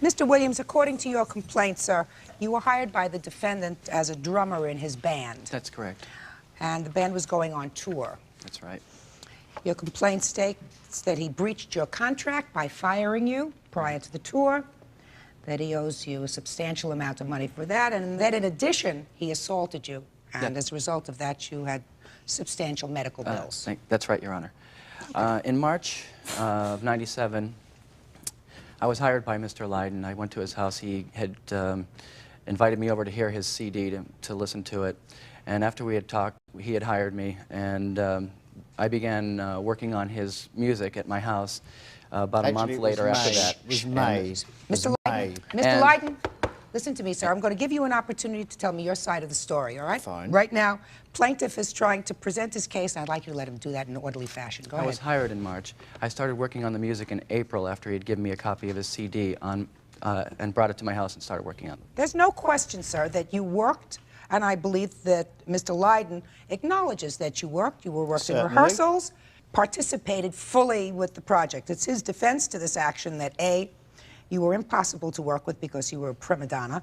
Mr. Williams, according to your complaint, sir, you were hired by the defendant as a drummer in his band. That's correct. And the band was going on tour. That's right. Your complaint states that he breached your contract by firing you prior to the tour, that he owes you a substantial amount of money for that, and that in addition, he assaulted you. And as a result of that, you had substantial medical bills. That's right, Your Honor. In March of '97, I was hired by Mr. Lydon. I went to his house. He had invited me over to hear his CD to listen to it. And after we had talked, he had hired me, and I began working on his music at my house about a month later after that. It was May. Mr. Lydon, listen to me, sir. I'm going to give you an opportunity to tell me your side of the story, all right? Fine. Right now, plaintiff is trying to present his case, and I'd like you to let him do that in an orderly fashion. Go ahead. I was hired in March. I started working on the music in April after he had given me a copy of his CD and brought it to my house and started working on it. There's no question, sir, that you worked, and I believe that Mr. Lydon acknowledges that you worked. You were working rehearsals, participated fully with the project. It's his defense to this action that, A, you were impossible to work with because you were a prima donna,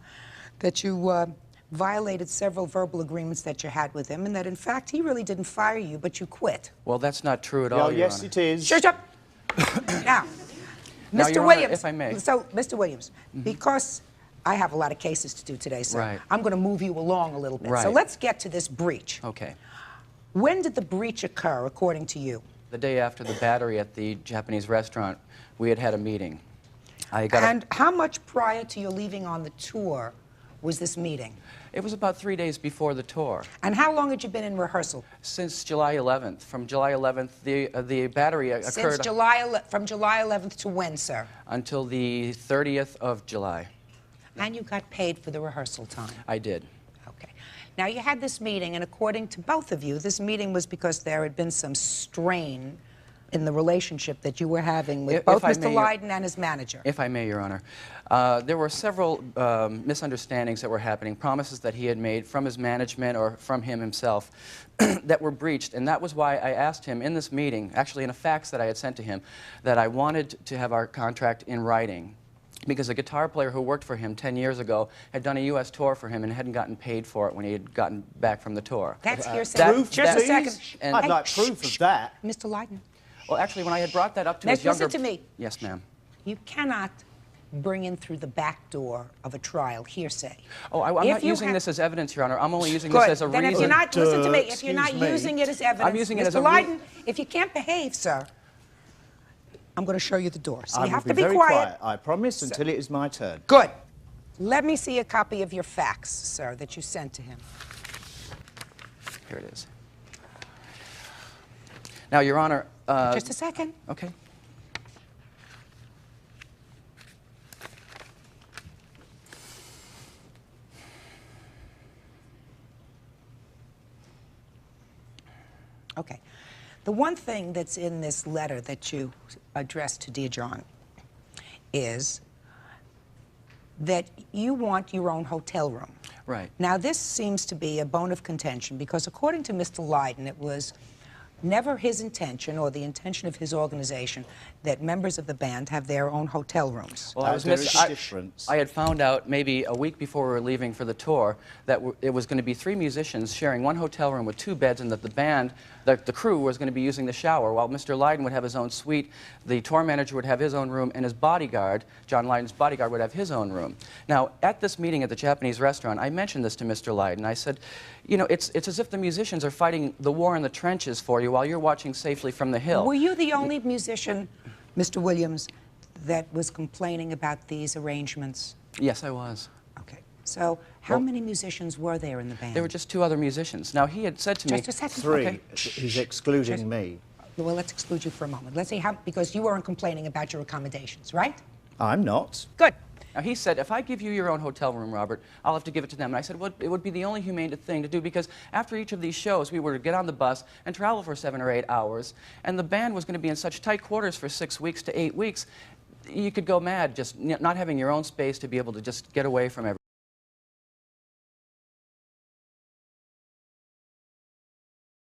that you violated several verbal agreements that you had with him, and that, in fact, he really didn't fire you, but you quit. Well, that's not true at all, Your yes, Honor. it is. Shut up! Now, Now, Mr. Your Williams, Honor, if I may. So, Mr. Williams, because I have a lot of cases to do today, sir, Right. I'm going to move you along a little bit. Right. So let's get to this breach. Okay. When did the breach occur, according to you? The day after the battery at the Japanese restaurant, we had had a meeting. And how much prior to your leaving on the tour was this meeting? It was about 3 days before the tour. And how long had you been in rehearsal? Since July 11th. From July 11th, the battery occurred... From July 11th to when, sir? Until the 30th of July. And you got paid for the rehearsal time? I did. Okay. Now, you had this meeting, and according to both of you, this meeting was because there had been some strain in the relationship that you were having with both Mr. Lydon and his manager. If I may, Your Honor. There were several misunderstandings that were happening, promises that he had made from his management or from him himself that were breached, and that was why I asked him in this meeting, actually in a fax that I had sent to him, that I wanted to have our contract in writing. Because a guitar player who worked for him 10 years ago had done a U.S. tour for him and hadn't gotten paid for it when he had gotten back from the tour. That's hearsay. Just a second. I'd like proof of that. Mr. Lydon. Well, actually, when I had brought that up to his younger... Listen to me. Yes, ma'am. You cannot bring in through the back door of a trial hearsay. Oh, I'm not using this as evidence, Your Honor. I'm only using this as a reason. Then if you're not, listen to me, if you're not using it as evidence, I'm using it as a Mr. Lydon, if you can't behave, sir, I'm going to show you the door. So you have to be very quiet. I promise, until it is my turn. Good. Let me see a copy of your fax, sir, that you sent to him. Here it is. Now, Your Honor... Just a second. Okay. Okay. The one thing that's in this letter that you addressed to Dear John is that you want your own hotel room. Right. Now, this seems to be a bone of contention because according to Mr. Lydon, it was never his intention or the intention of his organization that members of the band have their own hotel rooms. Well, difference. I had found out maybe a week before we were leaving for the tour that it was going to be 3 musicians sharing one hotel room with 2 beds, and that the band, the crew, was going to be using the shower, while Mr. Lydon would have his own suite, the tour manager would have his own room, and his bodyguard, John Lydon's bodyguard, would have his own room. Now, at this meeting at the Japanese restaurant, I mentioned this to Mr. Lydon. I said, you know, it's as if the musicians are fighting the war in the trenches for you while you're watching safely from the hill. Were you the only musician, Mr. Williams, that was complaining about these arrangements? Yes, I was. Okay. So how many musicians were there in the band? There were just 2 other musicians. Now, he had said to me... Just a second. 3. Okay. He's excluding me. Well, let's exclude you for a moment. Let's see how, because you weren't complaining about your accommodations, right? I'm not. Good. Now, he said, if I give you your own hotel room, Robert, I'll have to give it to them. And I said, well, it would be the only humane thing to do, because after each of these shows, we were to get on the bus and travel for 7 or 8 hours, and the band was going to be in such tight quarters for 6 weeks to 8 weeks, you could go mad just not having your own space to be able to just get away from everything.